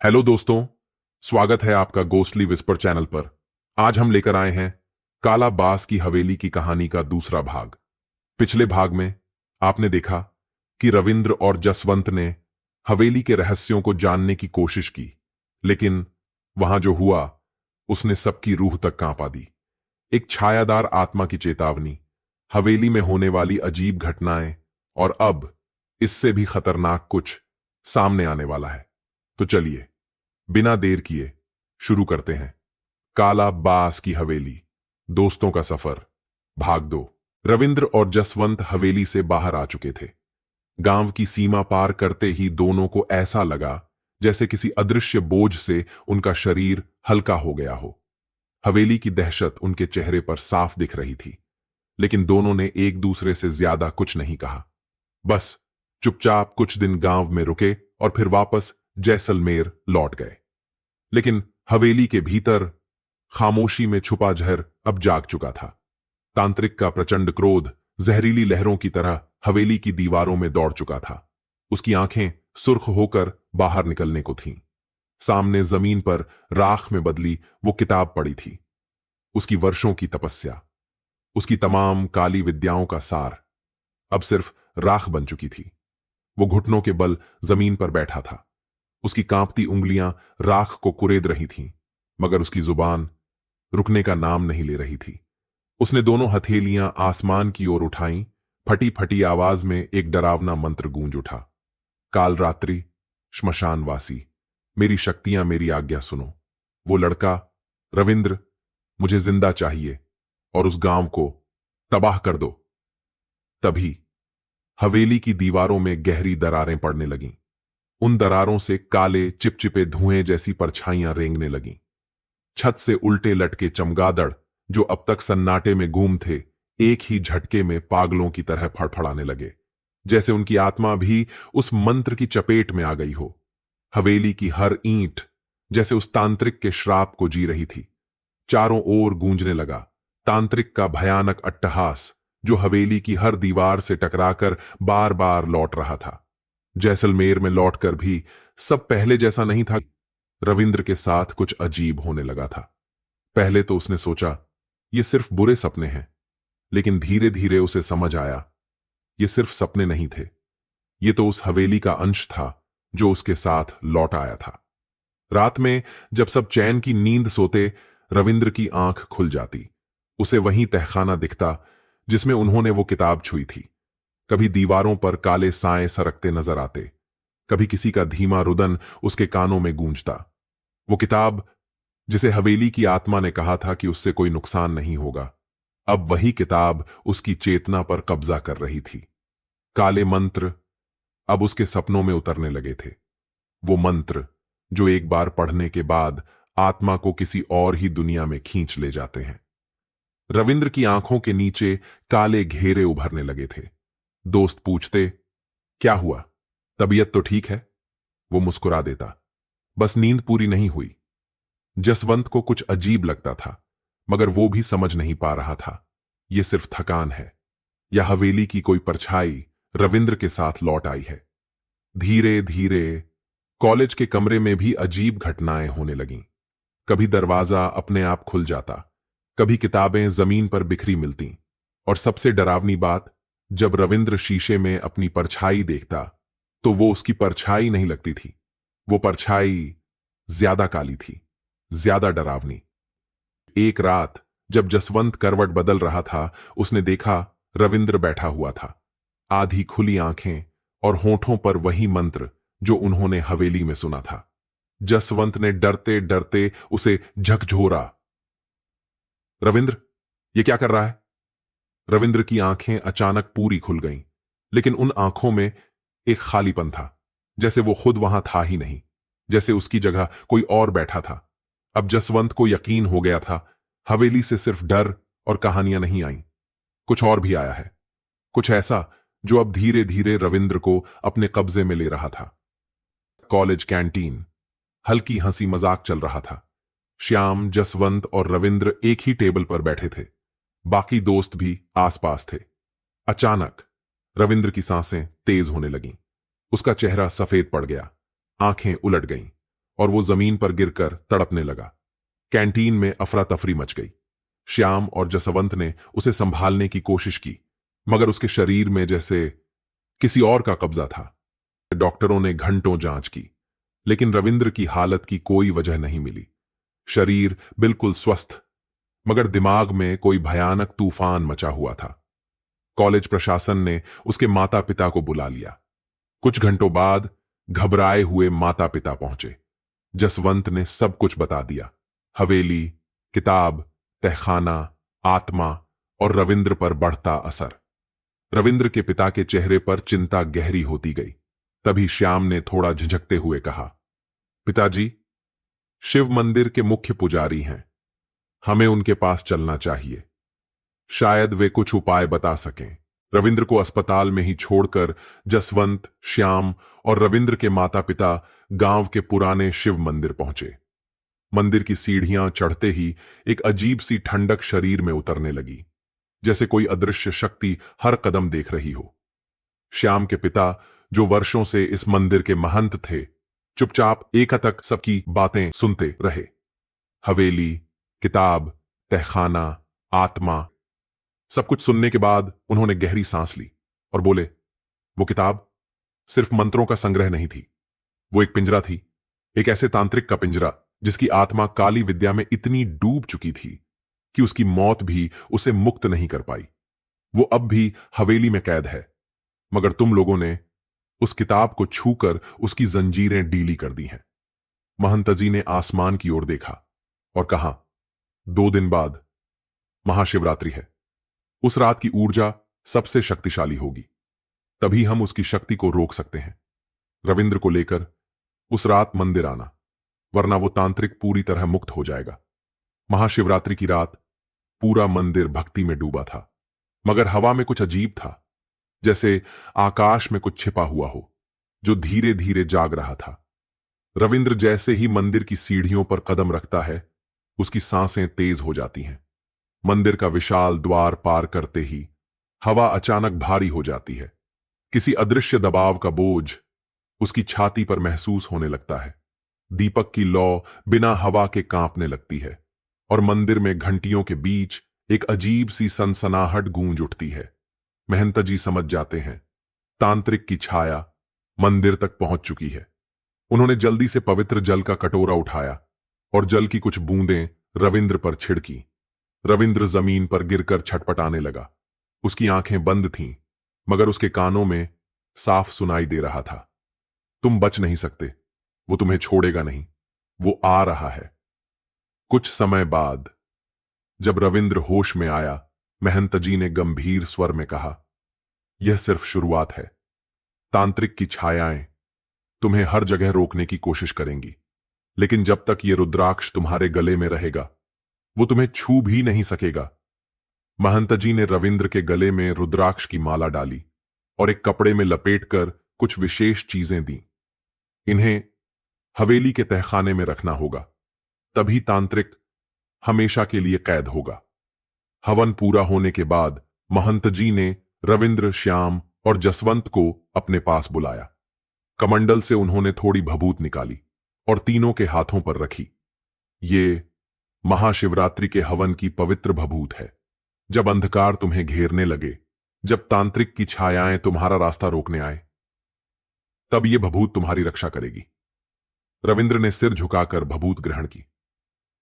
Hello दोस्तों, स्वागत है आपका गोस्टली विस्पर चैनल पर। आज हम लेकर आए हैं काला बास की हवेली की कहानी का दूसरा भाग। पिछले भाग में आपने देखा कि रविंद्र और जसवंत ने हवेली के रहस्यों को जानने की कोशिश की, लेकिन वहां जो हुआ उसने सबकी रूह तक कांपा दी। एक छायादार आत्मा की चेतावनी, हवेली में होने वाली अजीब घटनाएं, और अब इससे भी खतरनाक कुछ सामने आने वाला है। तो चलिए बिना देर किए शुरू करते हैं। काला बास की हवेली, दोस्तों का सफर, भाग 2। रविंद्र और जसवंत हवेली से बाहर आ चुके थे। गांव की सीमा पार करते ही दोनों को ऐसा लगा जैसे किसी अदृश्य बोझ से उनका शरीर हल्का हो गया हो। हवेली की दहशत उनके चेहरे पर साफ दिख रही थी, लेकिन दोनों ने एक दूसरे से ज्यादा कुछ नहीं कहा। बस चुपचाप कुछ दिन गांव में रुके और फिर वापस जैसलमेर लौट गए। लेकिन हवेली के भीतर खामोशी में छुपा जहर अब जाग चुका था। तांत्रिक का प्रचंड क्रोध जहरीली लहरों की तरह हवेली की दीवारों में दौड़ चुका था। उसकी आंखें सुर्ख होकर बाहर निकलने को थीं। सामने जमीन पर राख में बदली वो किताब पड़ी थी, उसकी वर्षों की तपस्या, उसकी तमाम काली विद्याओं का सार अब सिर्फ राख बन चुकी थी। वो घुटनों के बल जमीन पर बैठा था। उसकी कांपती उंगलियां राख को कुरेद रही थीं, मगर उसकी जुबान रुकने का नाम नहीं ले रही थी। उसने दोनों हथेलियां आसमान की ओर उठाईं। फटी फटी आवाज में एक डरावना मंत्र गूंज उठा। काल रात्रि, श्मशानवासी, मेरी शक्तियां, मेरी आज्ञा सुनो। वो लड़का रविंद्र, मुझे जिंदा चाहिए और उस गांव को तबाह कर दो। तभी हवेली की दीवारों में गहरी दरारें पड़ने लगीं। उन दरारों से काले चिपचिपे धुएं जैसी परछाइयां रेंगने लगीं। छत से उल्टे लटके चमगादड़, जो अब तक सन्नाटे में गूम थे, एक ही झटके में पागलों की तरह फड़फड़ाने लगे, जैसे उनकी आत्मा भी उस मंत्र की चपेट में आ गई हो। हवेली की हर ईंट जैसे उस तांत्रिक के श्राप को जी रही थी। चारों ओर गूंजने लगा तांत्रिक का भयानक अट्टहास, जो हवेली की हर दीवार से टकराकर बार बार लौट रहा था। जैसलमेर में लौटकर भी सब पहले जैसा नहीं था। रविंद्र के साथ कुछ अजीब होने लगा था। पहले तो उसने सोचा ये सिर्फ बुरे सपने हैं, लेकिन धीरे धीरे उसे समझ आया ये सिर्फ सपने नहीं थे। ये तो उस हवेली का अंश था जो उसके साथ लौट आया था। रात में जब सब चैन की नींद सोते, रविंद्र की आंख खुल जाती। उसे वहीं तहखाना दिखता जिसमें उन्होंने वो किताब छुई थी। कभी दीवारों पर काले साए सरकते नजर आते, कभी किसी का धीमा रुदन उसके कानों में गूंजता। वो किताब जिसे हवेली की आत्मा ने कहा था कि उससे कोई नुकसान नहीं होगा, अब वही किताब उसकी चेतना पर कब्जा कर रही थी। काले मंत्र अब उसके सपनों में उतरने लगे थे। वो मंत्र जो एक बार पढ़ने के बाद आत्मा को किसी और ही दुनिया में खींच ले जाते हैं। रविंद्र की आंखों के नीचे काले घेरे उभरने लगे थे। दोस्त पूछते, क्या हुआ, तबीयत तो ठीक है? वो मुस्कुरा देता, बस नींद पूरी नहीं हुई। जसवंत को कुछ अजीब लगता था, मगर वो भी समझ नहीं पा रहा था ये सिर्फ थकान है या हवेली की कोई परछाई रविंद्र के साथ लौट आई है। धीरे धीरे कॉलेज के कमरे में भी अजीब घटनाएं होने लगीं। कभी दरवाजा अपने आप खुल जाता, कभी किताबें जमीन पर बिखरी मिलती, और सबसे डरावनी बात, जब रविंद्र शीशे में अपनी परछाई देखता तो वो उसकी परछाई नहीं लगती थी। वो परछाई ज्यादा काली थी, ज्यादा डरावनी। एक रात जब जसवंत करवट बदल रहा था, उसने देखा रविंद्र बैठा हुआ था, आधी खुली आंखें और होठों पर वही मंत्र जो उन्होंने हवेली में सुना था। जसवंत ने डरते डरते उसे झकझोरा, रविंद्र, ये क्या कर रहा है? रविंद्र की आंखें अचानक पूरी खुल गईं, लेकिन उन आंखों में एक खालीपन था, जैसे वो खुद वहां था ही नहीं, जैसे उसकी जगह कोई और बैठा था। अब जसवंत को यकीन हो गया था हवेली से सिर्फ डर और कहानियां नहीं आईं, कुछ और भी आया है, कुछ ऐसा जो अब धीरे धीरे रविंद्र को अपने कब्जे में ले रहा था। कॉलेज कैंटीन, हल्की हंसी मजाक चल रहा था। श्याम, जसवंत और रविंद्र एक ही टेबल पर बैठे थे, बाकी दोस्त भी आसपास थे। अचानक रविंद्र की सांसें तेज होने लगीं। उसका चेहरा सफेद पड़ गया, आंखें उलट गईं और वो जमीन पर गिरकर तड़पने लगा। कैंटीन में अफरा तफरी मच गई। श्याम और जसवंत ने उसे संभालने की कोशिश की, मगर उसके शरीर में जैसे किसी और का कब्जा था। डॉक्टरों ने घंटों जांच की, लेकिन रविंद्र की हालत की कोई वजह नहीं मिली। शरीर बिल्कुल स्वस्थ, मगर दिमाग में कोई भयानक तूफान मचा हुआ था। कॉलेज प्रशासन ने उसके माता पिता को बुला लिया। कुछ घंटों बाद घबराए हुए माता पिता पहुंचे। जसवंत ने सब कुछ बता दिया, हवेली, किताब, तहखाना, आत्मा और रविंद्र पर बढ़ता असर। रविंद्र के पिता के चेहरे पर चिंता गहरी होती गई। तभी श्याम ने थोड़ा झिझकते हुए कहा, पिताजी, शिव मंदिर के मुख्य पुजारी हैं, हमें उनके पास चलना चाहिए। शायद वे कुछ उपाय बता सकें। रविंद्र को अस्पताल में ही छोड़कर जसवंत, श्याम और रविंद्र के माता पिता गांव के पुराने शिव मंदिर पहुंचे। मंदिर की सीढ़ियां चढ़ते ही एक अजीब सी ठंडक शरीर में उतरने लगी, जैसे कोई अदृश्य शक्ति हर कदम देख रही हो। श्याम के पिता, जो वर्षों से इस मंदिर के महंत थे, चुपचाप एकटक सबकी बातें सुनते रहे। हवेली, किताब, तहखाना, आत्मा, सब कुछ सुनने के बाद उन्होंने गहरी सांस ली और बोले, वो किताब सिर्फ मंत्रों का संग्रह नहीं थी, वो एक पिंजरा थी, एक ऐसे तांत्रिक का पिंजरा जिसकी आत्मा काली विद्या में इतनी डूब चुकी थी कि उसकी मौत भी उसे मुक्त नहीं कर पाई। वो अब भी हवेली में कैद है, मगर तुम लोगों ने उस किताब को छूकर उसकी जंजीरें ढीली कर दी हैं। महंतजी ने आसमान की ओर देखा और कहा, 2 दिन बाद महाशिवरात्रि है। उस रात की ऊर्जा सबसे शक्तिशाली होगी, तभी हम उसकी शक्ति को रोक सकते हैं। रविंद्र को लेकर उस रात मंदिर आना, वरना वो तांत्रिक पूरी तरह मुक्त हो जाएगा। महाशिवरात्रि की रात पूरा मंदिर भक्ति में डूबा था, मगर हवा में कुछ अजीब था, जैसे आकाश में कुछ छिपा हुआ हो जो धीरे धीरे जाग रहा था। रविंद्र जैसे ही मंदिर की सीढ़ियों पर कदम रखता है, उसकी सांसें तेज हो जाती हैं। मंदिर का विशाल द्वार पार करते ही हवा अचानक भारी हो जाती है। किसी अदृश्य दबाव का बोझ उसकी छाती पर महसूस होने लगता है। दीपक की लौ बिना हवा के कांपने लगती है और मंदिर में घंटियों के बीच एक अजीब सी सनसनाहट गूंज उठती है। महंतजी समझ जाते हैं, तांत्रिक की छाया मंदिर तक पहुंच चुकी है। उन्होंने जल्दी से पवित्र जल का कटोरा उठाया और जल की कुछ बूंदें रविंद्र पर छिड़की। रविंद्र जमीन पर गिरकर छटपटाने लगा। उसकी आंखें बंद थीं, मगर उसके कानों में साफ सुनाई दे रहा था, तुम बच नहीं सकते, वो तुम्हें छोड़ेगा नहीं, वो आ रहा है। कुछ समय बाद जब रविंद्र होश में आया, महंतजी ने गंभीर स्वर में कहा, यह सिर्फ शुरुआत है। तांत्रिक की छायाएं तुम्हें हर जगह रोकने की कोशिश करेंगी, लेकिन जब तक यह रुद्राक्ष तुम्हारे गले में रहेगा, वो तुम्हें छू भी नहीं सकेगा। महंतजी ने रविंद्र के गले में रुद्राक्ष की माला डाली और एक कपड़े में लपेटकर कुछ विशेष चीजें दी। इन्हें हवेली के तहखाने में रखना होगा, तभी तांत्रिक हमेशा के लिए कैद होगा। हवन पूरा होने के बाद महंतजी ने रविंद्र, श्याम और जसवंत को अपने पास बुलाया। कमंडल से उन्होंने थोड़ी भभूत निकाली और तीनों के हाथों पर रखी। ये महाशिवरात्रि के हवन की पवित्र भभूत है। जब अंधकार तुम्हें घेरने लगे, जब तांत्रिक की छायाएं तुम्हारा रास्ता रोकने आए, तब यह भभूत तुम्हारी रक्षा करेगी। रविंद्र ने सिर झुकाकर भभूत ग्रहण की।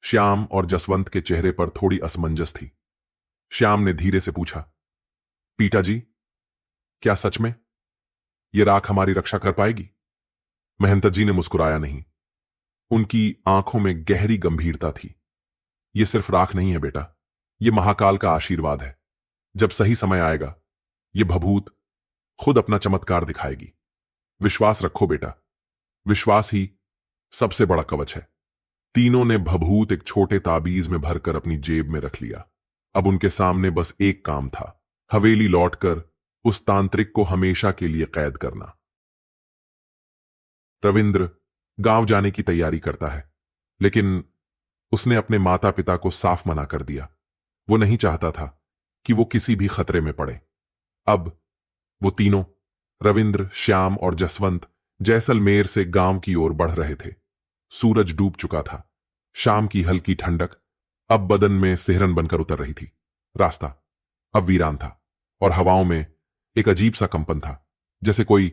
श्याम और जसवंत के चेहरे पर थोड़ी असमंजस थी। श्याम ने धीरे से पूछा, पिताजी, क्या सच में यह राख हमारी रक्षा कर पाएगी? महंतजी ने मुस्कुराया नहीं। उनकी आंखों में गहरी गंभीरता थी। यह सिर्फ राख नहीं है बेटा, यह महाकाल का आशीर्वाद है। जब सही समय आएगा, यह भभूत खुद अपना चमत्कार दिखाएगी। विश्वास रखो बेटा, विश्वास ही सबसे बड़ा कवच है। तीनों ने भभूत एक छोटे ताबीज में भरकर अपनी जेब में रख लिया। अब उनके सामने बस एक काम था, हवेली लौटकर उस तांत्रिक को हमेशा के लिए कैद करना। रविंद्र गांव जाने की तैयारी करता है, लेकिन उसने अपने माता पिता को साफ मना कर दिया। वो नहीं चाहता था कि वो किसी भी खतरे में पड़े। अब वो तीनों, रविंद्र, श्याम और जसवंत, जैसलमेर से गांव की ओर बढ़ रहे थे। सूरज डूब चुका था। शाम की हल्की ठंडक अब बदन में सिहरन बनकर उतर रही थी। रास्ता अब वीरान था और हवाओं में एक अजीब सा कंपन था, जैसे कोई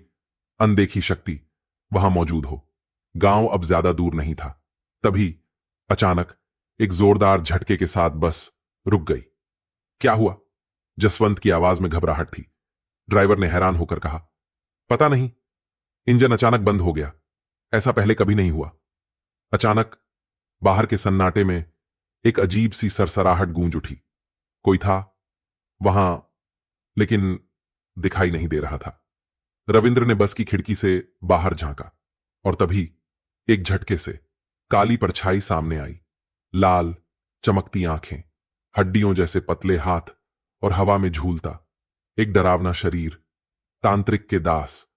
अनदेखी शक्ति वहां मौजूद हो। गांव अब ज्यादा दूर नहीं था। तभी अचानक एक जोरदार झटके के साथ बस रुक गई। क्या हुआ? जसवंत की आवाज में घबराहट थी। ड्राइवर ने हैरान होकर कहा, पता नहीं, इंजन अचानक बंद हो गया। ऐसा पहले कभी नहीं हुआ। अचानक बाहर के सन्नाटे में एक अजीब सी सरसराहट गूंज उठी। कोई था वहां, लेकिन दिखाई नहीं दे रहा था। रविंद्र ने बस की खिड़की से बाहर झांका और तभी एक झटके से काली परछाई सामने आई। लाल चमकती आंखें, हड्डियों जैसे पतले हाथ और हवा में झूलता एक डरावना शरीर। तांत्रिक के दास।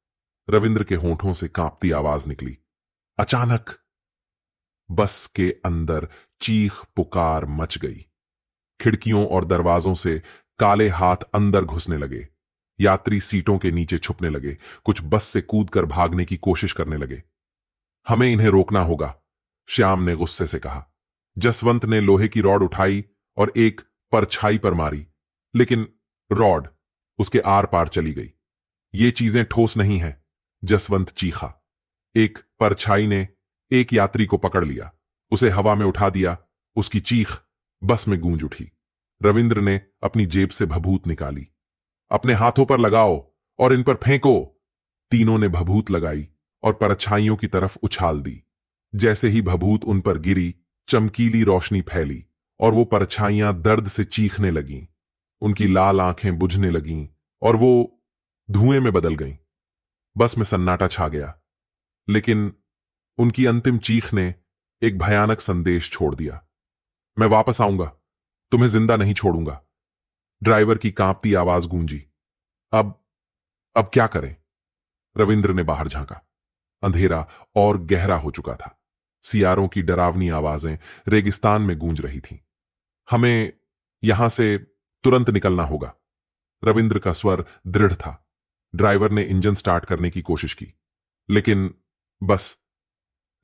रविंद्र के होंठों से कांपती आवाज निकली। अचानक बस के अंदर चीख पुकार मच गई। खिड़कियों और दरवाजों से काले हाथ अंदर घुसने लगे। यात्री सीटों के नीचे छुपने लगे। कुछ बस से कूदकर भागने की कोशिश करने लगे। हमें इन्हें रोकना होगा, श्याम ने गुस्से से कहा। जसवंत ने लोहे की रॉड उठाई और एक परछाई पर मारी, लेकिन रॉड उसके आर पार चली गई। ये चीजें ठोस नहीं हैं, जसवंत चीखा। एक परछाई ने एक यात्री को पकड़ लिया, उसे हवा में उठा दिया। उसकी चीख बस में गूंज उठी। रविंद्र ने अपनी जेब से भभूत निकाली। अपने हाथों पर लगाओ और इन पर फेंको। तीनों ने भभूत लगाई और परछाइयों की तरफ उछाल दी। जैसे ही भभूत उन पर गिरी, चमकीली रोशनी फैली और वो परछाइयां दर्द से चीखने लगीं। उनकी लाल आंखें बुझने लगीं और वो धुएं में बदल गईं। बस में सन्नाटा छा गया, लेकिन उनकी अंतिम चीख ने एक भयानक संदेश छोड़ दिया। मैं वापस आऊंगा, तुम्हें जिंदा नहीं छोड़ूंगा। ड्राइवर की कांपती आवाज गूंजी। अब क्या करें? रविंद्र ने बाहर झांका। अंधेरा और गहरा हो चुका था। सियारों की डरावनी आवाजें रेगिस्तान में गूंज रही थीं। हमें यहां से तुरंत निकलना होगा। रविंद्र का स्वर दृढ़ था। ड्राइवर ने इंजन स्टार्ट करने की कोशिश की, लेकिन बस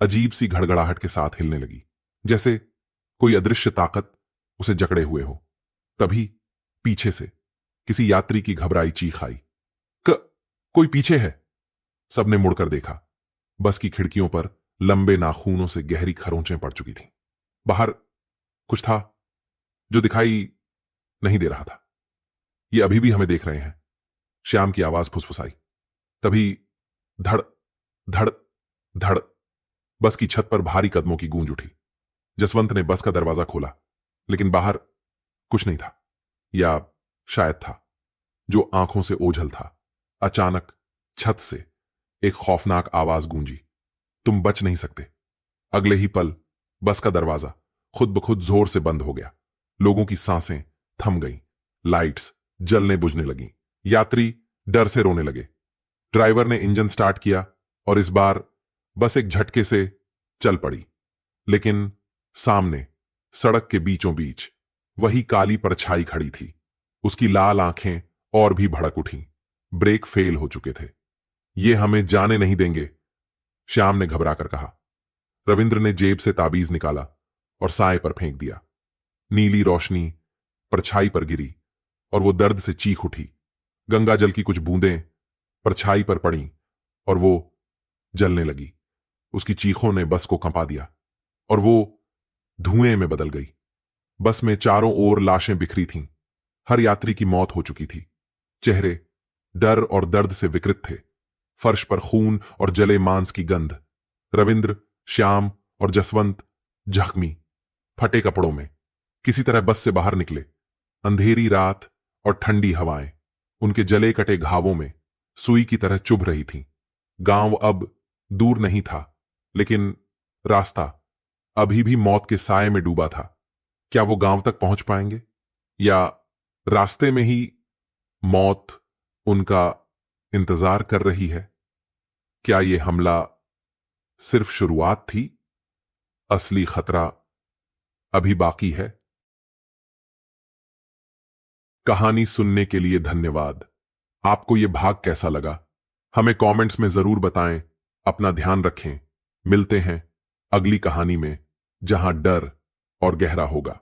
अजीब सी घड़घड़ाहट के साथ हिलने लगी, जैसे कोई अदृश्य ताकत उसे जकड़े हुए हो। तभी पीछे से किसी यात्री की घबराई चीख आई। कोई पीछे है। सबने मुड़कर देखा। बस की खिड़कियों पर लंबे नाखूनों से गहरी खरोंचें पड़ चुकी थीं। बाहर कुछ था जो दिखाई नहीं दे रहा था। ये अभी भी हमें देख रहे हैं, श्याम की आवाज फुसफुसाई। तभी धड़ धड़ धड़ बस की छत पर भारी कदमों की गूंज उठी। जसवंत ने बस का दरवाजा खोला, लेकिन बाहर कुछ नहीं था, या शायद था, जो आंखों से ओझल था। अचानक छत से एक खौफनाक आवाज गूंजी, तुम बच नहीं सकते। अगले ही पल बस का दरवाजा खुद ब खुद जोर से बंद हो गया। लोगों की सांसें थम गईं, लाइट्स जलने बुझने लगीं, यात्री डर से रोने लगे। ड्राइवर ने इंजन स्टार्ट किया और इस बार बस एक झटके से चल पड़ी, लेकिन सामने सड़क के बीचों बीच वही काली परछाई खड़ी थी। उसकी लाल आंखें और भी भड़क उठीं। ब्रेक फेल हो चुके थे। ये हमें जाने नहीं देंगे, श्याम ने घबराकर कहा। रविंद्र ने जेब से ताबीज निकाला और साए पर फेंक दिया। नीली रोशनी परछाई पर गिरी और वो दर्द से चीख उठी। गंगा जल की कुछ बूंदें परछाई पर पड़ीं और वो जलने लगी। उसकी चीखों ने बस को कंपा दिया और वो धुएं में बदल गई। बस में चारों ओर लाशें बिखरी थीं। हर यात्री की मौत हो चुकी थी। चेहरे डर और दर्द से विकृत थे। फर्श पर खून और जले मांस की गंध। रविंद्र, श्याम और जसवंत जख्मी, फटे कपड़ों में किसी तरह बस से बाहर निकले। अंधेरी रात और ठंडी हवाएं उनके जले कटे घावों में सुई की तरह चुभ रही थीं। गांव अब दूर नहीं था, लेकिन रास्ता अभी भी मौत के साए में डूबा था। क्या वो गांव तक पहुंच पाएंगे, या रास्ते में ही मौत उनका इंतजार कर रही है? क्या ये हमला सिर्फ शुरुआत थी? असली खतरा अभी बाकी है। कहानी सुनने के लिए धन्यवाद। आपको ये भाग कैसा लगा हमें कमेंट्स में जरूर बताएं। अपना ध्यान रखें। मिलते हैं अगली कहानी में, जहां डर और गहरा होगा।